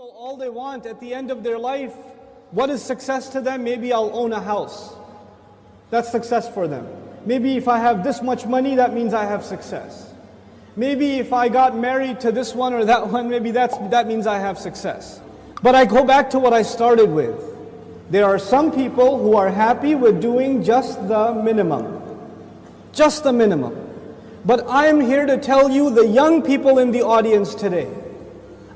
people, all they want at the end of their life, what is success to them? Maybe I'll own a house. That's success for them. Maybe if I have this much money, that means I have success. Maybe if I got married to this one or that one, maybe that means I have success. But I go back to what I started with. There are some people who are happy with doing just the minimum. Just the minimum. But I am here to tell you, the young people in the audience today,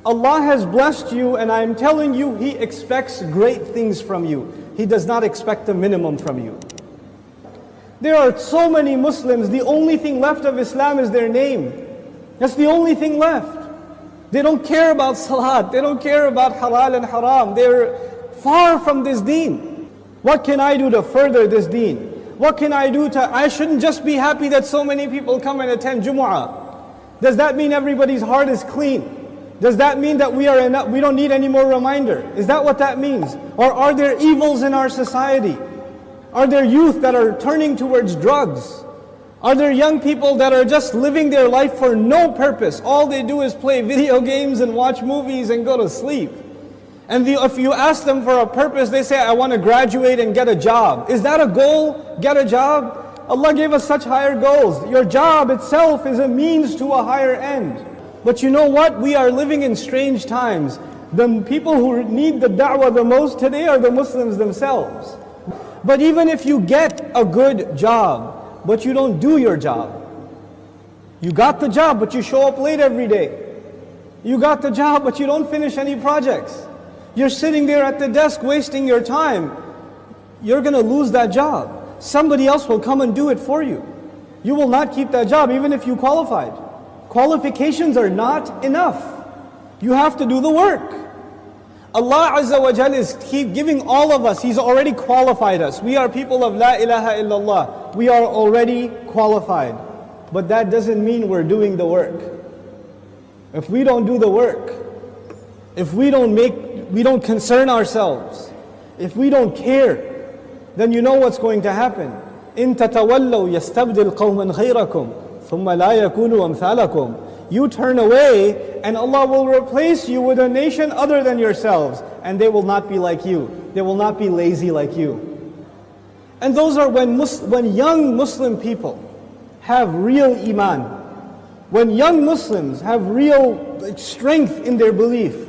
Allah has blessed you, and I am telling you, He expects great things from you. He does not expect the minimum from you. There are so many Muslims, the only thing left of Islam is their name. That's the only thing left. They don't care about salat, they don't care about halal and haram. They're far from this deen. What can I do to further this deen? What can I do I shouldn't just be happy that so many people come and attend Jumu'ah. Does that mean everybody's heart is clean? Does that mean that we don't need any more reminder? Is that what that means? Or are there evils in our society? Are there youth that are turning towards drugs? Are there young people that are just living their life for no purpose? All they do is play video games and watch movies and go to sleep. And if you ask them for a purpose, they say, I want to graduate and get a job. Is that a goal? Get a job? Allah gave us such higher goals. Your job itself is a means to a higher end. But you know what? We are living in strange times. The people who need the da'wah the most today are the Muslims themselves. But even if you get a good job, but you don't do your job. You got the job, but you show up late every day. You got the job, but you don't finish any projects. You're sitting there at the desk wasting your time. You're going to lose that job. Somebody else will come and do it for you. You will not keep that job even if you qualified. Qualifications are not enough. You have to do the work. Allah Azza wa Jal is giving all of us, He's already qualified us. We are people of La ilaha illallah. We are already qualified. But that doesn't mean we're doing the work. If we don't do the work, if we don't concern ourselves, if we don't care, then you know what's going to happen. إِن تَتَوَلَّوْا يَسْتَبْدِلْ قَوْمًا غَيْرَكُمْ ثُمَّ لَا يَكُونُوا أَمْثَالَكُمْ. You turn away and Allah will replace you with a nation other than yourselves, and they will not be like you. They will not be lazy like you. And those are when young Muslim people have real iman, when young Muslims have real strength in their belief,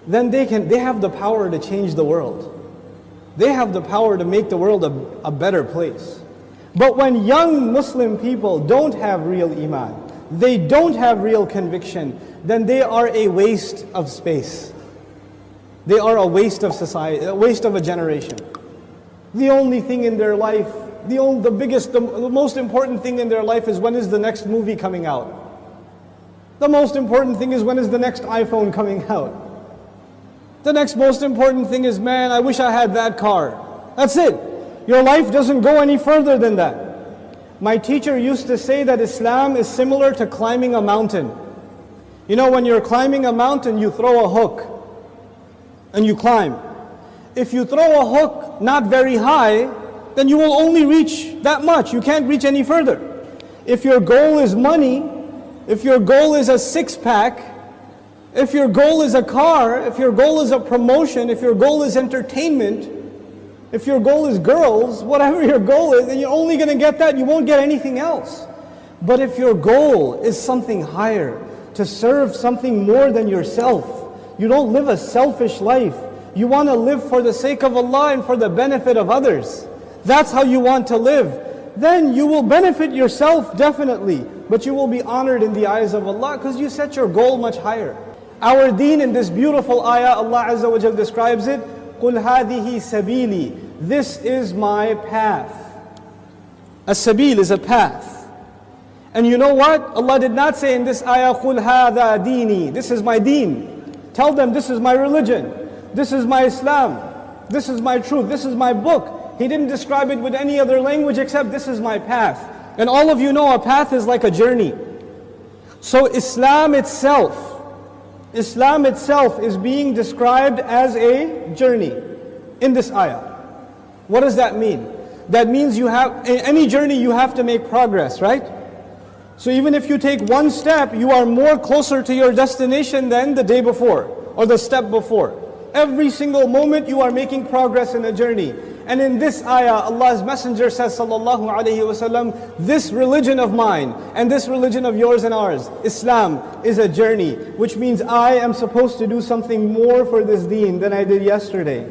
then they have the power to change the world. They have the power to make the world a better place. But when young Muslim people don't have real iman, they don't have real conviction, then they are a waste of space. They are a waste of society, a waste of a generation. The only thing in their life, the most important thing in their life is when is the next movie coming out. The most important thing is when is the next iPhone coming out. The next most important thing is, man, I wish I had that car. That's it. Your life doesn't go any further than that. My teacher used to say that Islam is similar to climbing a mountain. You know, when you're climbing a mountain, you throw a hook and you climb. If you throw a hook not very high, then you will only reach that much. You can't reach any further. If your goal is money, if your goal is a six-pack, if your goal is a car, if your goal is a promotion, if your goal is entertainment, if your goal is girls, whatever your goal is, then you're only going to get that, you won't get anything else. But if your goal is something higher, to serve something more than yourself, you don't live a selfish life, you want to live for the sake of Allah and for the benefit of others, that's how you want to live, then you will benefit yourself definitely, but you will be honored in the eyes of Allah because you set your goal much higher. Our deen in this beautiful ayah, Allah Azza wa Jal describes it, قُلْ هَذِهِ سَبِيلِي. This is my path. A sabil is a path. And you know what? Allah did not say in this ayah, قُلْ هَذَا دِينِي. This is my deen. Tell them this is my religion. This is my Islam. This is my truth. This is my book. He didn't describe it with any other language except this is my path. And all of you know a path is like a journey. So Islam itself is being described as a journey in this ayah. What does that mean? That means in any journey you have to make progress, right? So even if you take one step, you are more closer to your destination than the day before. or the step before. Every single moment you are making progress in a journey. And in this ayah, Allah's Messenger says, sallallahu alayhi wasallam, this religion of mine and this religion of yours and ours, Islam, is a journey. Which means I am supposed to do something more for this deen than I did yesterday.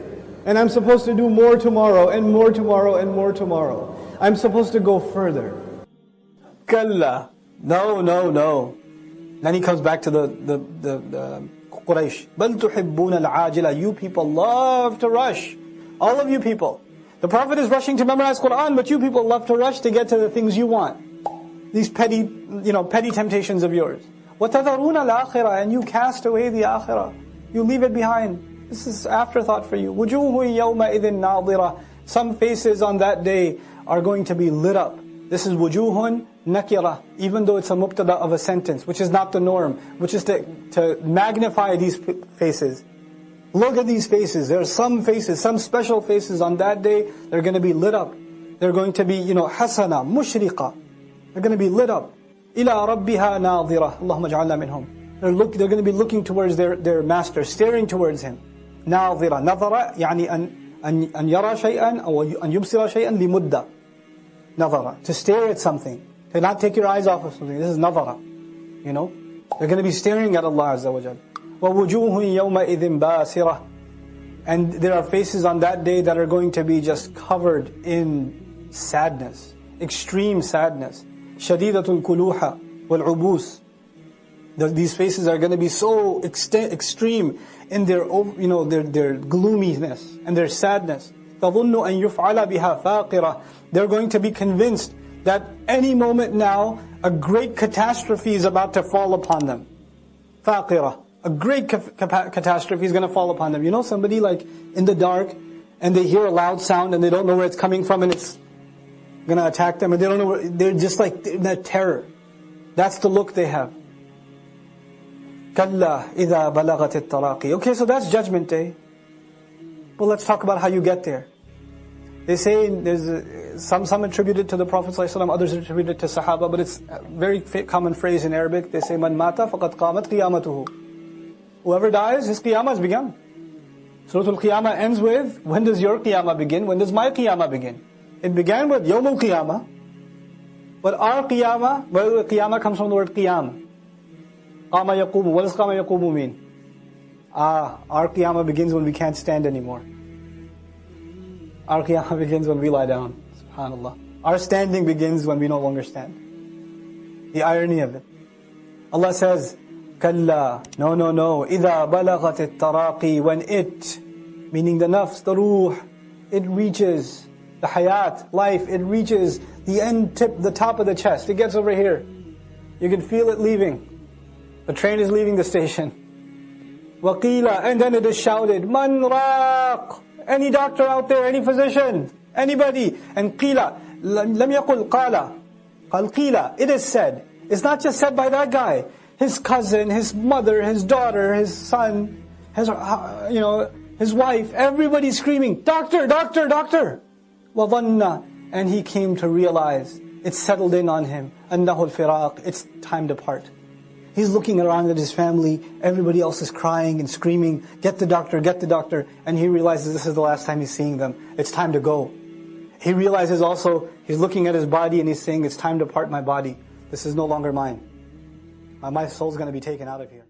And I'm supposed to do more tomorrow, and more tomorrow, and more tomorrow. I'm supposed to go further. Kalla. No, no, no. Then he comes back to the Quraysh. بَلْ تُحِبُّونَ الْعَاجِلَ. You people love to rush. All of you people. The Prophet is rushing to memorize Qur'an, but you people love to rush to get to the things you want. These petty temptations of yours. وَتَذَرُونَ الْآخِرَةَ. And you cast away the akhirah. You leave it behind. This is afterthought for you. وُجُوهٌ يَوْمَئِذٍ نَاظِرَةٌ. Some faces on that day are going to be lit up. This is wujuhun nakira, even though it's a mubtada of a sentence, which is not the norm, which is to magnify these faces. Look at these faces. There are some faces, some special faces on that day, they're going to be lit up. They're going to be, hasana, mushriqa. They're going to be lit up. Ila rabbiha nadhira. Allahumma ja'alna minhum. They're going to be looking towards their master, staring towards him. Nadhira. Nadhara, yani an yara shay'an, or an yubsira shay'an limudda. Nadhara. To stare at something. To not take your eyes off of something. This is nadhara. They're going to be staring at Allah Azza wa Jal. وَوُجُوهٌ يَوْمَئِذٍ بَاسِرَةٌ. And there are faces on that day that are going to be just covered in sadness. Extreme sadness. شَدِيدَةُ الْكُلُوحَ وَالْعُبُوسِ. These faces are going to be so extreme in their gloominess and their sadness. تَظُنُّ أَن يُفْعَلَ بِهَا فَاقِرَةٌ. They're going to be convinced that any moment now, a great catastrophe is about to fall upon them. Faqira. A great catastrophe is going to fall upon them. Somebody like in the dark, and they hear a loud sound, and they don't know where it's coming from, and it's going to attack them, and they don't know they're just like in that terror. That's the look they have. Kalla idha balagat at-taraqi. Okay, so that's Judgment Day. Well, let's talk about how you get there. They say there's some attribute it to the Prophet ﷺ, others attribute it to Sahaba, but it's a very common phrase in Arabic. They say, Man mata faqad qamat qiyamatuhu. Whoever dies, his qiyamah has begun. Surah Al-Qiyamah ends with, when does your qiyamah begin? When does my qiyamah begin? It began with Yawm al-Qiyamah. But our qiyamah, well, qiyamah comes from the word qiyam. Qama yaqumu. What does qama yaqumu mean? Our qiyamah begins when we can't stand anymore. Our qiyamah begins when we lie down. SubhanAllah. Our standing begins when we no longer stand. The irony of it. Allah says, Kalla, no. إِذَا بَلَغَتِ التَّرَاقِي. When it, meaning the nafs, the ruh, it reaches the hayat, life, it reaches the end tip, the top of the chest. It gets over here. You can feel it leaving. The train is leaving the station. وَقِيلَ. And then it is shouted, Man raq. Any doctor out there, any physician, anybody. And qila, lam yaqul qala. Qal qila. It is said. It's not just said by that guy. His cousin, his mother, his daughter, his son, his wife, everybody's screaming, Doctor, doctor, doctor. وَظَنَّ. And he came to realize, it's settled in on him, أَنَّهُ الْفِرَاقِ. It's time to part. He's looking around at his family, everybody else is crying and screaming, get the doctor, and he realizes this is the last time he's seeing them. It's time to go. He realizes also, he's looking at his body and he's saying, it's time to part my body. This is no longer mine. My soul's going to be taken out of here.